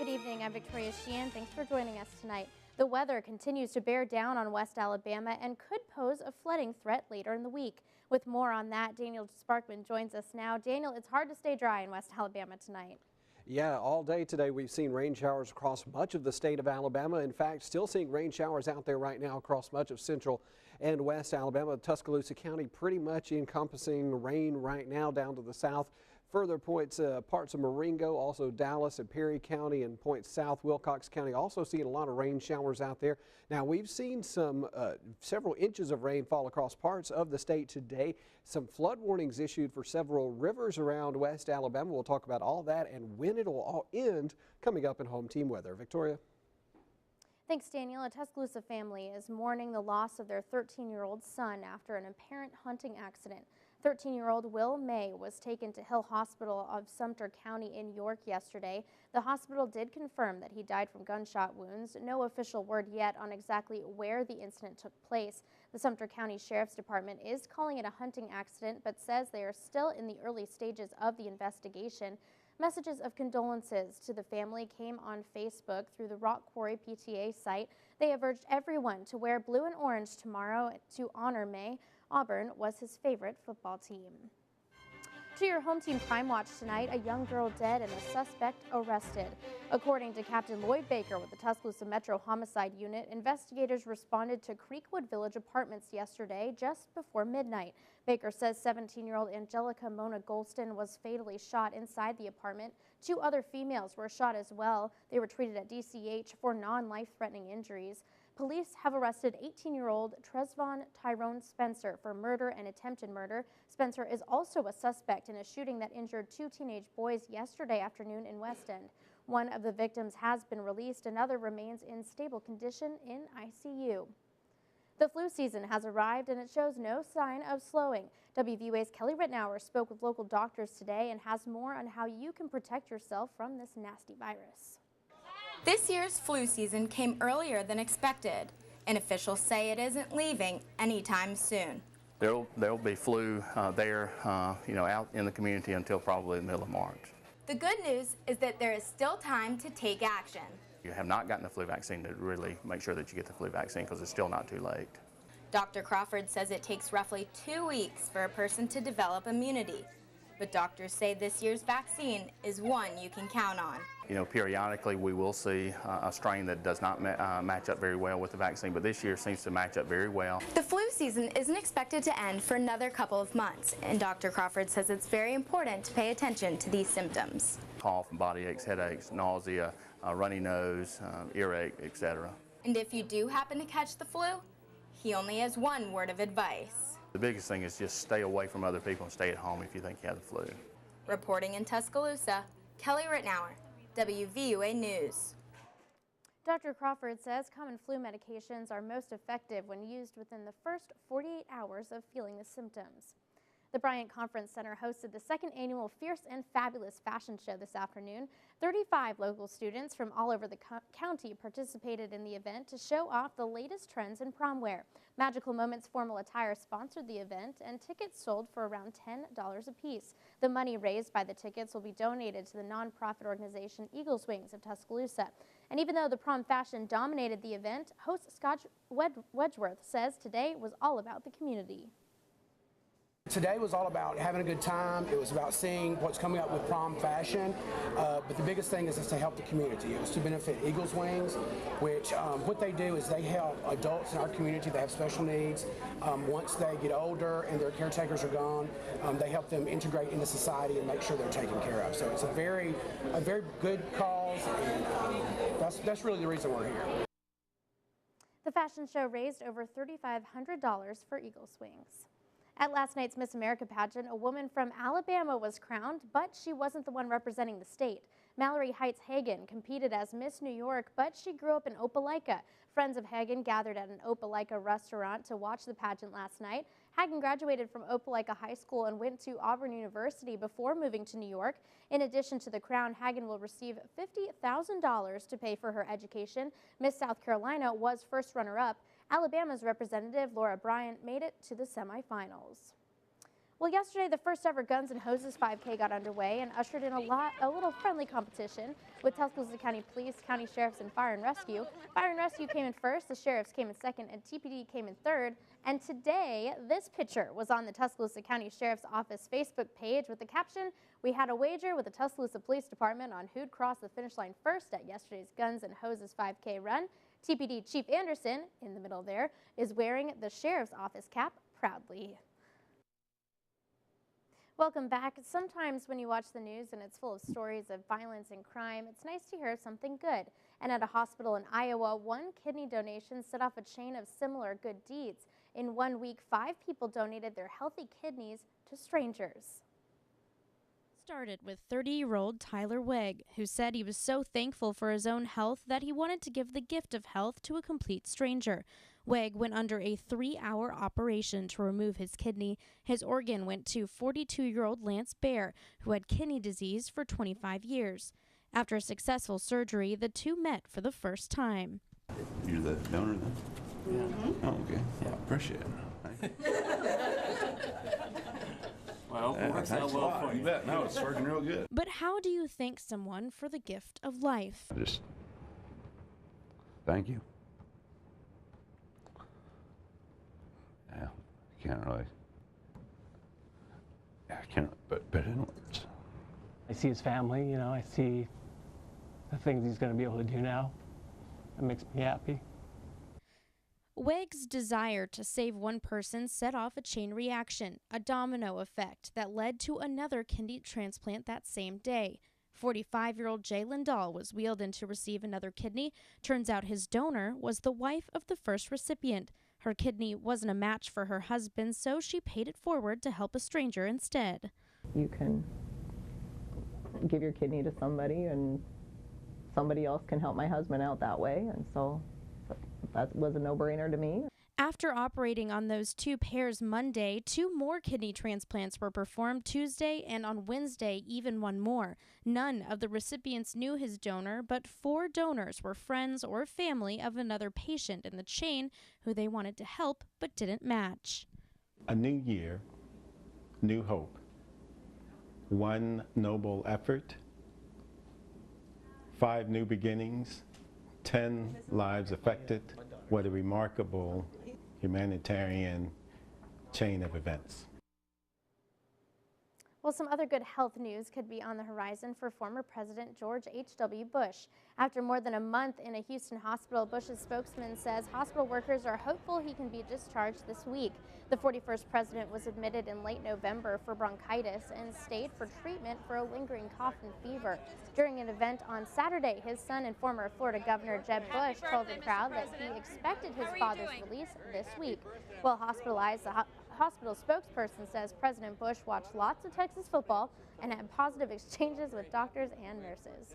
Good evening, I'm Victoria Sheehan. Thanks for joining us tonight. The weather continues to bear down on West Alabama and could pose a flooding threat later in the week. With more on that, Daniel Sparkman joins us now. Daniel, it's hard to stay dry in West Alabama tonight. Yeah, all day today we've seen rain showers across much of the state of Alabama. In fact, still seeing rain showers out there right now across much of central and west Alabama. Tuscaloosa County pretty much encompassing rain right now down to the south. Further points, parts of Marengo, also Dallas and Perry County, and points south Wilcox County also seeing a lot of rain showers out there. Now we've seen some several inches of rain fall across parts of the state today. Some flood warnings issued for several rivers around West Alabama. We'll talk about all that and when it'll all end coming up in home team weather. Victoria. Thanks, Daniel. A Tuscaloosa family is mourning the loss of their 13-year-old son after an apparent hunting accident. 13-year-old Will May was taken to Hill Hospital of Sumter County in York yesterday. The hospital did confirm that he died from gunshot wounds. No official word yet on exactly where the incident took place. The Sumter County Sheriff's Department is calling it a hunting accident, but says they are still in the early stages of the investigation. Messages of condolences to the family came on Facebook through the Rock Quarry PTA site. They have urged everyone to wear blue and orange tomorrow to honor May. Auburn was his favorite football team. To your home team crime watch tonight, a young girl dead and a suspect arrested. According to Captain Lloyd Baker with the Tuscaloosa Metro Homicide Unit, investigators responded to Creekwood Village Apartments yesterday just before midnight. Baker says 17-year-old Angelica Mona Golston was fatally shot inside the apartment. 2 other females were shot as well. They were treated at DCH for non-life-threatening injuries. Police have arrested 18-year-old Trezvon Tyrone Spencer for murder and attempted murder. Spencer is also a suspect in a shooting that injured 2 teenage boys yesterday afternoon in West End. One of the victims has been released. Another remains in stable condition in ICU. The flu season has arrived and it shows no sign of slowing. WVUA's Kelly Rittenauer spoke with local doctors today and has more on how you can protect yourself from this nasty virus. This year's flu season came earlier than expected, and officials say it isn't leaving anytime soon. There'll be flu out in the community until probably the middle of March. The good news is that there is still time to take action. You have not gotten the flu vaccine to really make sure that you get the flu vaccine because it's still not too late. Dr. Crawford says it takes roughly 2 weeks for a person to develop immunity. But doctors say this year's vaccine is one you can count on. You know, periodically we will see a strain that does not match up very well with the vaccine, but this year seems to match up very well. The flu season isn't expected to end for another couple of months, and Dr. Crawford says it's very important to pay attention to these symptoms. Cough, body aches, headaches, nausea, runny nose, earache, etc. And if you do happen to catch the flu, he only has one word of advice. The biggest thing is just stay away from other people and stay at home if you think you have the flu. Reporting in Tuscaloosa, Kelly Rittenauer, WVUA News. Dr. Crawford says common flu medications are most effective when used within the first 48 hours of feeling the symptoms. The Bryant Conference Center hosted the 2nd annual Fierce and Fabulous Fashion Show this afternoon. 35 local students from all over the county participated in the event to show off the latest trends in prom wear. Magical Moments Formal Attire sponsored the event, and tickets sold for around $10 apiece. The money raised by the tickets will be donated to the nonprofit organization Eagles Wings of Tuscaloosa. And even though the prom fashion dominated the event, host Scott Wedgeworth says today was all about the community. Today was all about having a good time. It was about seeing what's coming up with prom fashion, but the biggest thing is to help the community. It was to benefit Eagles Wings, which what they do is they help adults in our community that have special needs. Once they get older and their caretakers are gone, they help them integrate into society and make sure they're taken care of. So it's a very good cause, and that's really the reason we're here. The fashion show raised over $3,500 for Eagles Wings. At last night's Miss America pageant, a woman from Alabama was crowned, but she wasn't the one representing the state. Mallory Heights Hagen competed as Miss New York, but she grew up in Opelika. Friends of Hagen gathered at an Opelika restaurant to watch the pageant last night. Hagen graduated from Opelika High School and went to Auburn University before moving to New York. In addition to the crown, Hagen will receive $50,000 to pay for her education. Miss South Carolina was first runner-up. Alabama's representative Laura Bryant made it to the semifinals. Well, yesterday, the first ever Guns and Hoses 5K got underway and ushered in a little friendly competition with Tuscaloosa County Police, County Sheriffs, and Fire and Rescue. Fire and Rescue came in first, the Sheriffs came in second, and TPD came in third. And today, this picture was on the Tuscaloosa County Sheriff's Office Facebook page with the caption, "We had a wager with the Tuscaloosa Police Department on who'd cross the finish line first at yesterday's Guns and Hoses 5K run. TPD Chief Anderson, in the middle there, is wearing the Sheriff's Office cap proudly." Welcome back. Sometimes when you watch the news and it's full of stories of violence and crime, it's nice to hear something good. And at a hospital in Iowa, one kidney donation set off a chain of similar good deeds. In 1 week, 5 people donated their healthy kidneys to strangers. Started with 30-year-old Tyler Wegg, who said he was so thankful for his own health that he wanted to give the gift of health to a complete stranger. Wegg went under a 3-hour operation to remove his kidney. His organ went to 42-year-old Lance Bear, who had kidney disease for 25 years. After a successful surgery, the two met for the first time. You're the donor then? Mm-hmm. Oh, okay. Yeah. Appreciate it. Well, it works out well for you. You bet. No, it's working real good. But how do you thank someone for the gift of life? Just thank you. Yeah, I can't but put it in words. I see his family, you know, I see the things he's going to be able to do now. That makes me happy. Wegg's desire to save one person set off a chain reaction, a domino effect that led to another kidney transplant that same day. 45-year-old Jay Lindahl was wheeled in to receive another kidney. Turns out his donor was the wife of the first recipient. Her kidney wasn't a match for her husband, so she paid it forward to help a stranger instead. You can give your kidney to somebody and somebody else can help my husband out that way, and so that was a no-brainer to me. After operating on those 2 pairs Monday, 2 more kidney transplants were performed Tuesday, and on Wednesday, even 1 more. None of the recipients knew his donor, but 4 donors were friends or family of another patient in the chain who they wanted to help but didn't match. A new year, new hope. One noble effort, 5 new beginnings, 10 lives affected. What a remarkable humanitarian chain of events. Well, some other good health news could be on the horizon for former President George H.W. Bush. After more than a month in a Houston hospital, Bush's spokesman says hospital workers are hopeful he can be discharged this week. The 41st president was admitted in late November for bronchitis and stayed for treatment for a lingering cough and fever. During an event on Saturday, his son and former Florida Governor Jeb Bush told the crowd that he expected his father's release this week. While hospitalized, the hospital spokesperson says President Bush watched lots of Texas football and had positive exchanges with doctors and nurses.